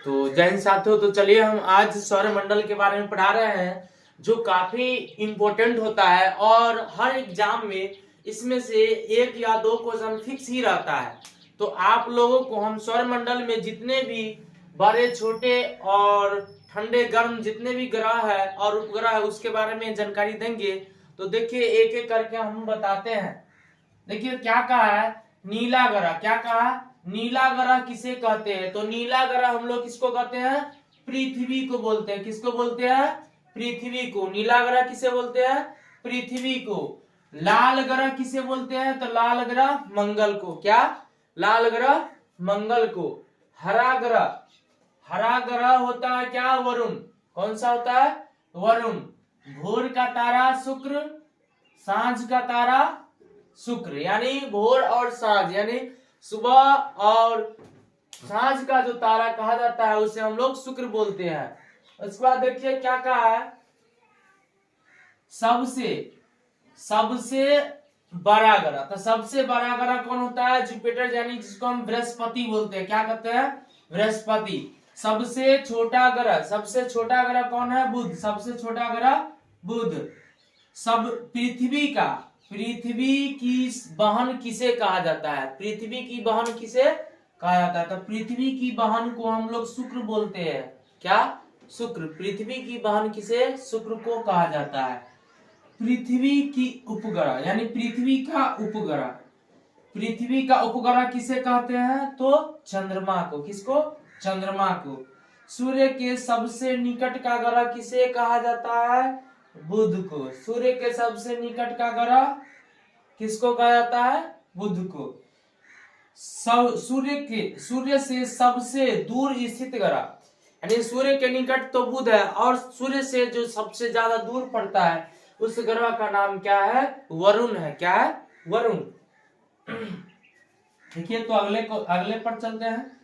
तो जय हिंद साथियों। तो चलिए हम आज सौरमंडल के बारे में पढ़ा रहे हैं जो काफी इम्पोर्टेंट होता है और हर एग्जाम में इसमें से एक या दो क्वेश्चन फिक्स ही रहता है। तो आप लोगों को हम सौरमंडल में जितने भी बड़े छोटे और ठंडे गर्म जितने भी ग्रह है और उपग्रह है उसके बारे में जानकारी देंगे। तो देखिए एक एक करके हम बताते हैं। देखिए क्या कहा है, नीला ग्रह। क्या कहा, नीला ग्रह किसे कहते हैं? तो नीला ग्रह हम लोग किसको कहते हैं? पृथ्वी को बोलते हैं। किसको बोलते हैं? पृथ्वी को। नीला ग्रह किसे बोलते हैं? पृथ्वी को। लाल ग्रह किसे बोलते हैं? तो लाल ग्रह मंगल को। क्या? लाल ग्रह मंगल को। हरा ग्रह, हरा ग्रह होता है क्या? वरुण। कौन सा होता है? वरुण। भोर का तारा शुक्र, सांझ का तारा शुक्र। यानी भोर और सांझ यानी सुबह और सांझ का जो तारा कहा जाता है उसे हम लोग शुक्र बोलते हैं। उसके बाद देखिए क्या कहा है, सबसे सबसे बड़ा ग्रह। तो सबसे बड़ा ग्रह कौन होता है? जुपिटर, यानी जिसको हम बृहस्पति बोलते हैं। क्या कहते हैं? बृहस्पति। सबसे छोटा ग्रह, सबसे छोटा ग्रह कौन है? बुध। सबसे छोटा ग्रह बुध। सब पृथ्वी का, पृथ्वी की बहन किसे कहा जाता है? पृथ्वी की बहन किसे कहा जाता है? तो पृथ्वी की बहन को हम लोग शुक्र बोलते हैं। क्या? शुक्र। पृथ्वी की बहन किसे? शुक्र को कहा जाता है। पृथ्वी की उपग्रह यानी पृथ्वी का उपग्रह, पृथ्वी का उपग्रह किसे कहते हैं? तो चंद्रमा को। किसको? चंद्रमा को। सूर्य के सबसे निकट का ग्रह किसे कहा जाता है? बुध को। सूर्य के सबसे निकट का ग्रह किसको कहा जाता है? बुध को। सूर्य से सबसे दूर स्थित ग्रह, यानी सूर्य के निकट तो बुध है और सूर्य से जो सबसे ज्यादा दूर पड़ता है उस ग्रह का नाम क्या है? वरुण है। क्या है? वरुण। देखिए तो अगले पर चलते हैं।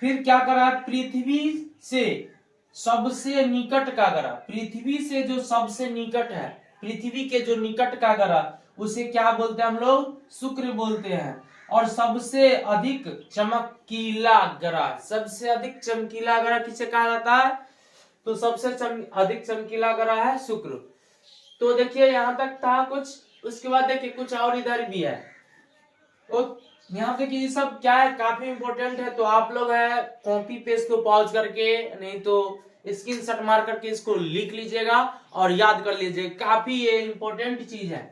फिर क्या करा? पृथ्वी से सबसे निकट का ग्रह, पृथ्वी से जो सबसे निकट है, पृथ्वी के जो निकट का ग्रह उसे क्या बोलते हैं हम लोग? शुक्र बोलते हैं। और सबसे अधिक चमकीला ग्रह, सबसे अधिक चमकीला ग्रह किसे कहा जाता है? तो सबसे अधिक चमकीला ग्रह है शुक्र। तो देखिए यहां तक था कुछ। उसके बाद देखिए कुछ और इधर भी है। तो यहाँ पे कि ये सब क्या है, काफी इंपॉर्टेंट है। तो आप लोग है कॉपी पे इसको पॉज करके नहीं तो स्क्रीनशॉट मार करके इसको लिख लीजिएगा और याद कर लीजिएगा। काफी ये इंपॉर्टेंट चीज है।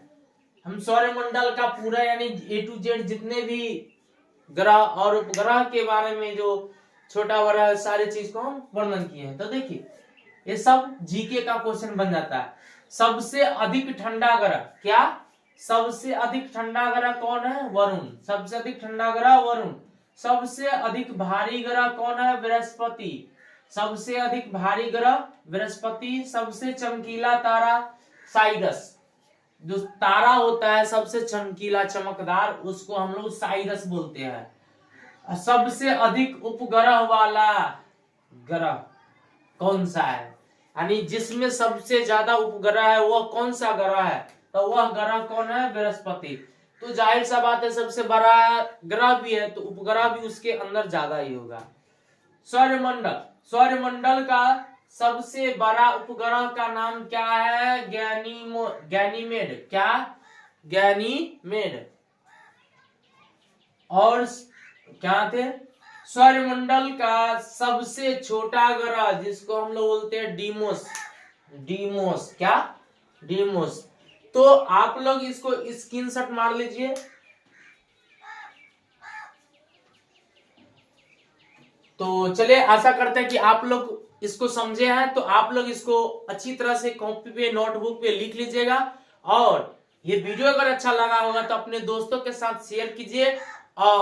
हम सौरमंडल का पूरा यानी A to Z जितने भी ग्रह और उपग्रह के बारे में जो छोटा बड़ा सारी चीज को हम वर्णन किए हैं। तो देखिए ये सब जीके का क्वेश्चन बन जाता है। सबसे अधिक ठंडा ग्रह। क्या? सबसे अधिक ठंडा ग्रह कौन है? वरुण। सबसे अधिक ठंडा ग्रह वरुण। सबसे अधिक भारी ग्रह कौन है? बृहस्पति। सबसे अधिक भारी ग्रह बृहस्पति। सबसे चमकीला तारा साइरस। जो तारा होता है सबसे चमकीला चमकदार उसको हम लोग साइरस बोलते हैं। सबसे अधिक उपग्रह वाला ग्रह कौन सा है? यानी जिसमें सबसे ज्यादा उपग्रह है वह कौन सा ग्रह है? तो वह ग्रह कौन है? बृहस्पति। तो जाहिर सा बात है सबसे बड़ा ग्रह भी है तो उपग्रह भी उसके अंदर ज्यादा ही होगा। सौरमंडल, सौरमंडल का सबसे बड़ा उपग्रह का नाम क्या है? गैनीमेड। क्या? गैनीमेड। और क्या थे? सौरमंडल का सबसे छोटा ग्रह जिसको हम लोग बोलते हैं डीमोस। डीमोस। क्या? डीमोस। तो आप लोग इसको स्क्रीनशॉट मार लीजिए। तो चलिए आशा करते हैं कि आप लोग इसको समझे हैं। तो आप लोग इसको अच्छी तरह से कॉपी पे नोटबुक पे लिख लीजिएगा और ये वीडियो अगर अच्छा लगा होगा तो अपने दोस्तों के साथ शेयर कीजिए और